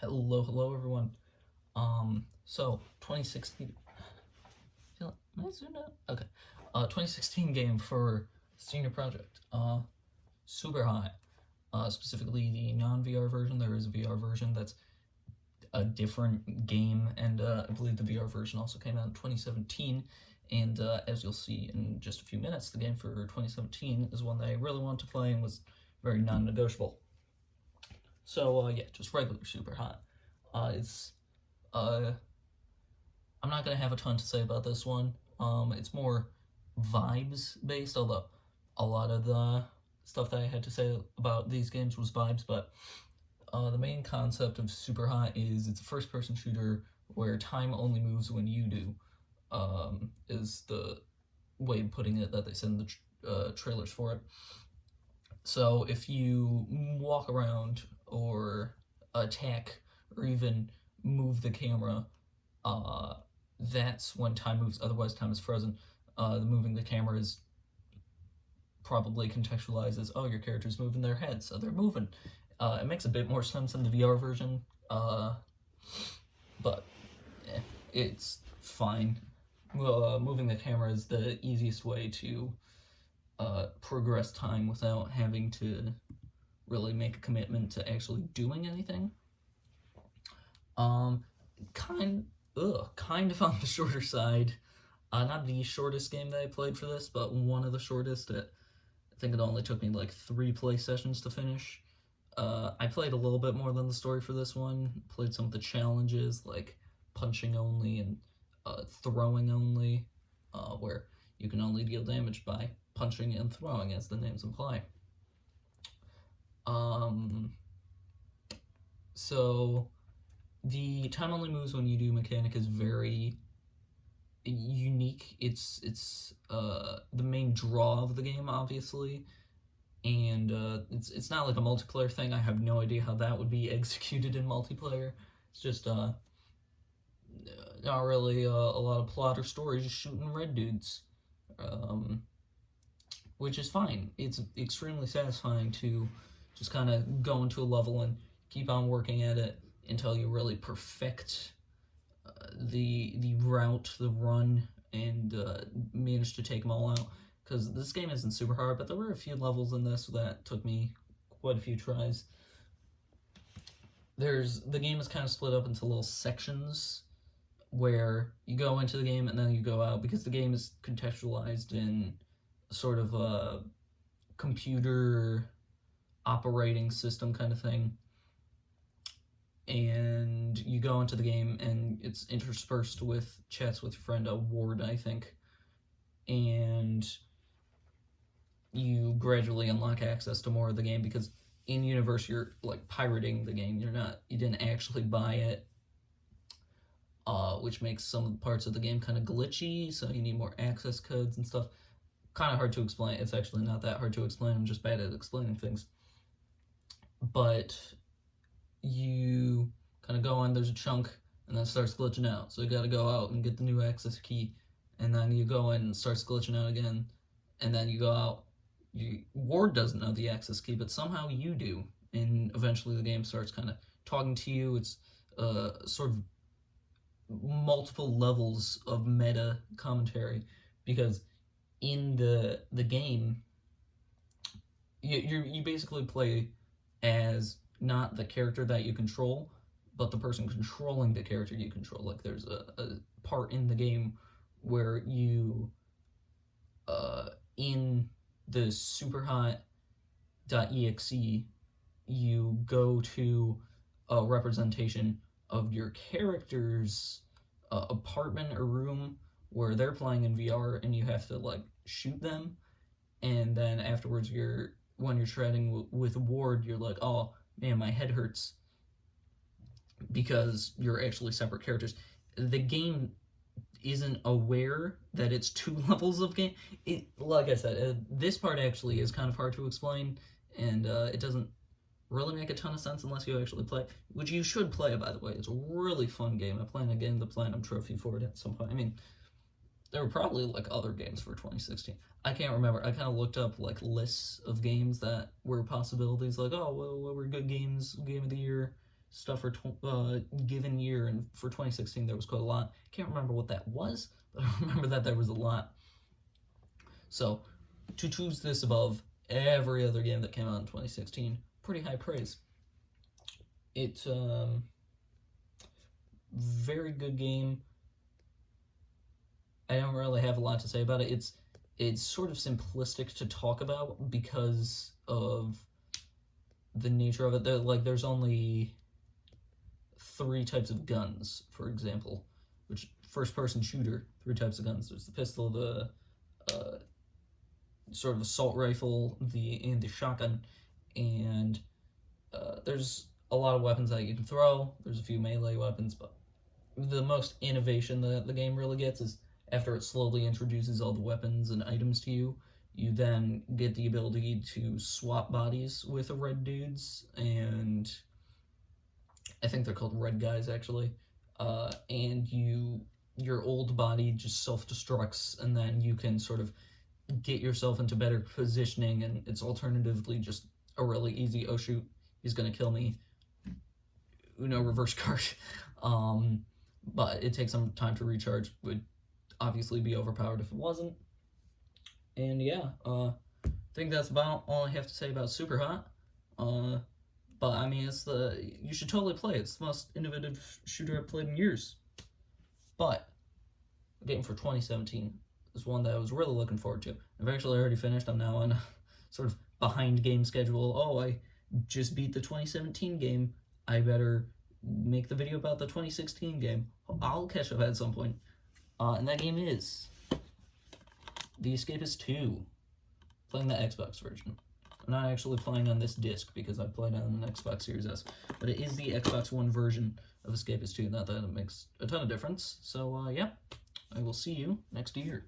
Hello everyone. So 2016. Am I zoomed out? Okay. 2016 game for Senior Project. SuperHot. Specifically the non-VR version. There is a VR version that's a different game, and I believe the VR version also came out in 2017. And as you'll see in just a few minutes, the game for 2017 is one that I really wanted to play and was very non-negotiable. So yeah, just regular SuperHot. It's I'm not gonna have a ton to say about this one. It's more vibes based, although a lot of the stuff that I had to say about these games was vibes. But the main concept of SuperHot is it's a first-person shooter where time only moves when you do. Is the way of putting it that they said in the trailers for it. So if you walk around or attack or even move the camera, that's when time moves. Otherwise, time is frozen. The moving the camera is probably contextualized as, oh, your character's moving their head, so they're moving. It makes a bit more sense in the VR version, but it's fine. Moving the camera is the easiest way to progress time without having to really make a commitment to actually doing anything. Kind of on the shorter side. Not the shortest game that I played for this, but one of the shortest. I think it only took me like 3 play sessions to finish. I played a little bit more than the story for this one. Played some of the challenges, like punching only and throwing only, where you can only deal damage by punching and throwing, as the names imply. So the time only moves when you do mechanic is very unique. It's the main draw of the game, obviously, and it's not like a multiplayer thing. I have no idea how that would be executed in multiplayer. It's just not really a lot of plot or story, just shooting red dudes, which is fine. It's extremely satisfying to just kind of go into a level and keep on working at it until you really perfect the route, the run, and manage to take them all out. Because this game isn't super hard, but there were a few levels in this that took me quite a few tries. The game is kind of split up into little sections where you go into the game and then you go out, because the game is contextualized in sort of a computer operating system kind of thing. And you go into the game and it's interspersed with chats with your friend Ward, I think. And you gradually unlock access to more of the game, because in universe you're like pirating the game. You didn't actually buy it, which makes some of the parts of the game kind of glitchy, so you need more access codes and stuff. Kind of hard to explain. It's actually not that hard to explain. I'm just bad at explaining things. But you kind of go in, there's a chunk, and then it starts glitching out. So you got to go out and get the new access key, and then you go in and it starts glitching out again, and then you go out. Ward doesn't know the access key, but somehow you do, and eventually the game starts kind of talking to you. It's sort of multiple levels of meta commentary, because in the game you basically play as not the character that you control, but the person controlling the character you control. Like there's a part in the game where you in the SuperHot.exe you go to a representation of your character's apartment or room where they're playing in VR, and you have to like shoot them, and then afterwards when you're chatting with Ward, you're like, oh man, my head hurts, because you're actually separate characters. The game isn't aware that it's 2 levels of game. Like I said, this part actually is kind of hard to explain, and it doesn't really make a ton of sense unless you actually play, which you should play, by the way. It's a really fun game. I plan on getting the Platinum Trophy for it at some point. I mean, there were probably like other games for 2016. I can't remember. I kind of looked up like lists of games that were possibilities, like, oh, well, what were good games, game of the year stuff for given year, and for 2016 there was quite a lot. Can't remember what that was, but I remember that there was a lot. So to choose this above every other game that came out in 2016, pretty high praise. It's very good game. I don't really have a lot to say about it. It's sort of simplistic to talk about because of the nature of it. There's only 3 types of guns, for example, which first-person shooter, 3 types of guns. There's the pistol, the sort of assault rifle, and the shotgun, and there's a lot of weapons that you can throw. There's a few melee weapons, but the most innovation that the game really gets is after it slowly introduces all the weapons and items to you, you then get the ability to swap bodies with the red dudes, and I think they're called red guys, actually, and your old body just self-destructs, and then you can sort of get yourself into better positioning, and it's alternatively just a really easy, oh shoot, he's gonna kill me, Uno reverse card. But it takes some time to recharge, would obviously be overpowered if it wasn't. And yeah, I think that's about all I have to say about SuperHot. But I mean, you should totally play it. It's the most innovative shooter I've played in years. But the game for 2017 is one that I was really looking forward to. I've actually already finished. I'm now on a sort of behind game schedule. Oh, I just beat the 2017 game. I better make the video about the 2016 game. I'll catch up at some point. And that game is The Escapist 2. Playing the Xbox version. I'm not actually playing on this disc because I played on an Xbox Series S, but it is the Xbox One version of Escapist 2. Not that it makes a ton of difference. So, yeah, I will see you next year.